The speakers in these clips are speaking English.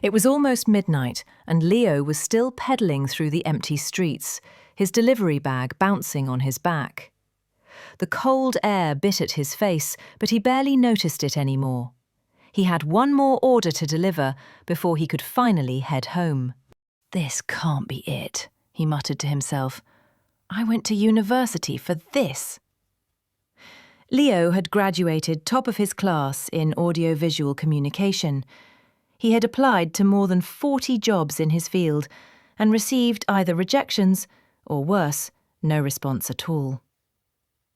It was almost midnight, and Leo was still pedaling through the empty streets, his delivery bag bouncing on his back. The cold air bit at his face, but he barely noticed it anymore. He had one more order to deliver before he could finally head home. "This can't be it," he muttered to himself. "I went to university for this." Leo had graduated top of his class in audiovisual communication. He had applied to more than 40 jobs in his field and received either rejections or, worse, no response at all.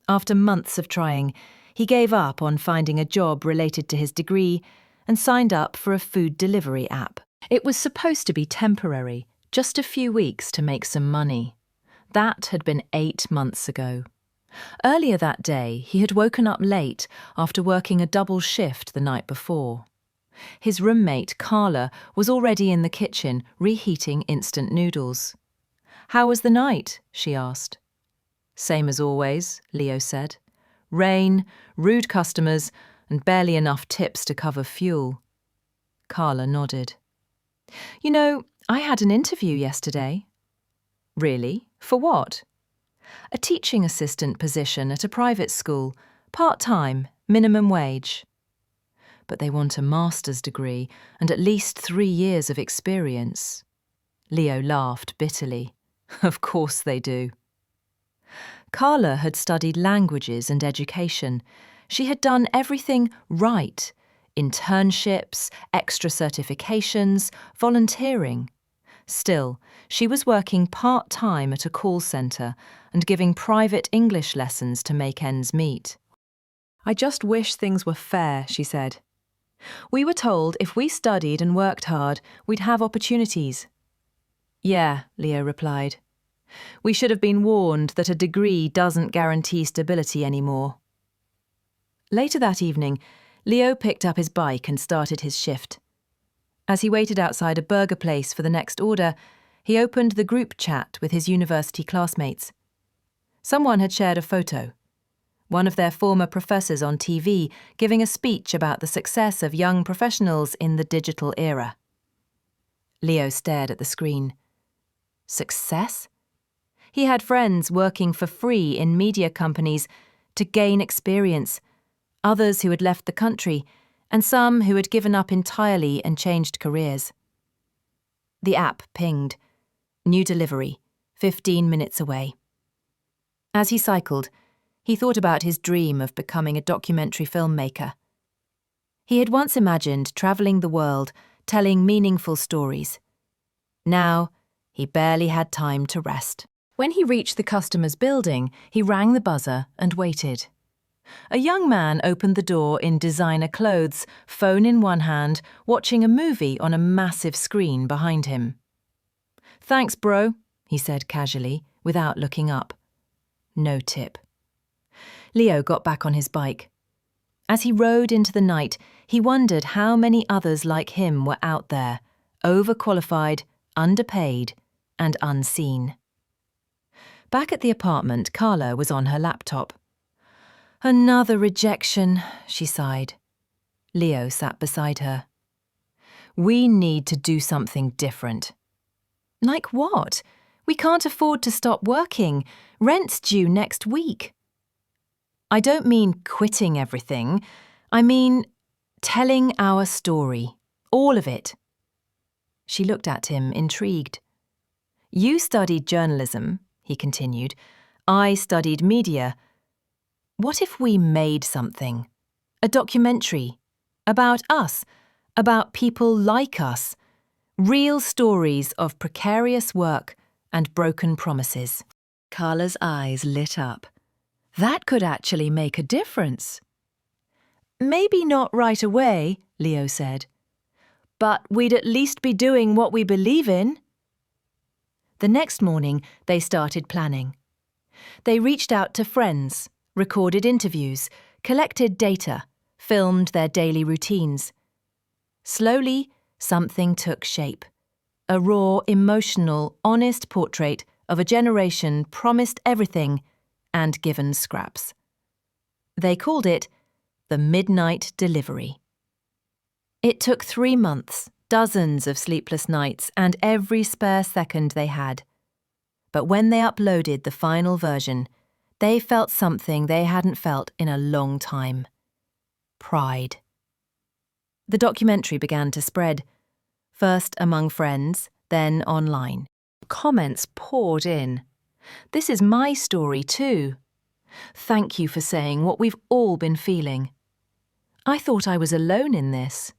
After months of trying, he gave up on finding a job related to his degree and signed up for a food delivery app. It was supposed to be temporary, just a few weeks to make some money. That had been 8 months ago. Earlier that day, he had woken up late after working a double shift the night before. His roommate, Carla, was already in the kitchen reheating instant noodles. "How was the night?" she asked. "Same as always," Leo said. "Rain, rude customers, and barely enough tips to cover fuel." Carla nodded. "You know, I had an interview yesterday." "Really? For what?" "A teaching assistant position at a private school, part-time, minimum wage." "But they want a master's degree and at least 3 years of experience." Leo laughed bitterly. "Of course they do." Carla had studied languages and education. She had done everything right: internships, extra certifications, volunteering. Still, she was working part-time at a call centre and giving private English lessons to make ends meet. "I just wish things were fair," she said. "We were told if we studied and worked hard, we'd have opportunities." "Yeah," Leo replied. "We should have been warned that a degree doesn't guarantee stability anymore." Later that evening, Leo picked up his bike and started his shift. As he waited outside a burger place for the next order, he opened the group chat with his university classmates. Someone had shared a photo. One of their former professors on TV giving a speech about the success of young professionals in the digital era. Leo stared at the screen. Success? He had friends working for free in media companies to gain experience, others who had left the country, and some who had given up entirely and changed careers. The app pinged. New delivery, 15 minutes away. As he cycled, he thought about his dream of becoming a documentary filmmaker. He had once imagined travelling the world, telling meaningful stories. Now, he barely had time to rest. When he reached the customer's building, he rang the buzzer and waited. A young man opened the door in designer clothes, phone in one hand, watching a movie on a massive screen behind him. "Thanks, bro," he said casually, without looking up. No tip. Leo got back on his bike. As he rode into the night, he wondered how many others like him were out there, overqualified, underpaid, and unseen. Back at the apartment, Carla was on her laptop. "Another rejection," she sighed. Leo sat beside her. "We need to do something different." "Like what? We can't afford to stop working. Rent's due next week." "I don't mean quitting everything. I mean telling our story. All of it." She looked at him, intrigued. "You studied journalism," he continued. "I studied media. What if we made something? A documentary. About us. About people like us. Real stories of precarious work and broken promises." Carla's eyes lit up. "That could actually make a difference." "Maybe not right away," Leo said. "But we'd at least be doing what we believe in." The next morning, they started planning. They reached out to friends, recorded interviews, collected data, filmed their daily routines. Slowly, something took shape. A raw, emotional, honest portrait of a generation promised everything and given scraps. They called it the Midnight Delivery. It took 3 months, Dozens of sleepless nights and every spare second they had. But when they uploaded the final version, they felt something they hadn't felt in a long time. Pride. The documentary began to spread, first among friends, then online. Comments poured in. "This is my story too. Thank you for saying what we've all been feeling. I thought I was alone in this."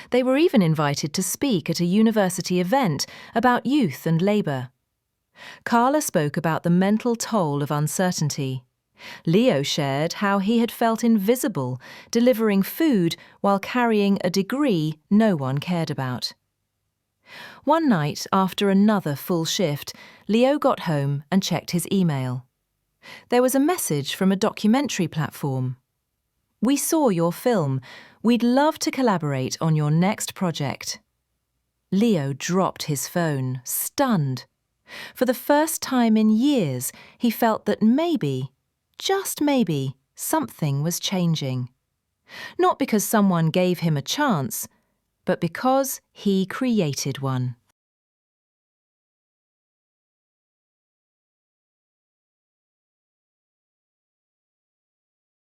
They were even invited to speak at a university event about youth and labour. Carla spoke about the mental toll of uncertainty. Leo shared how he had felt invisible, delivering food while carrying a degree no one cared about. One night, after another full shift, Leo got home and checked his email. There was a message from a documentary platform. "We saw your film. We'd love to collaborate on your next project." Leo dropped his phone, stunned. For the first time in years, he felt that maybe, just maybe, something was changing. Not because someone gave him a chance, but because he created one.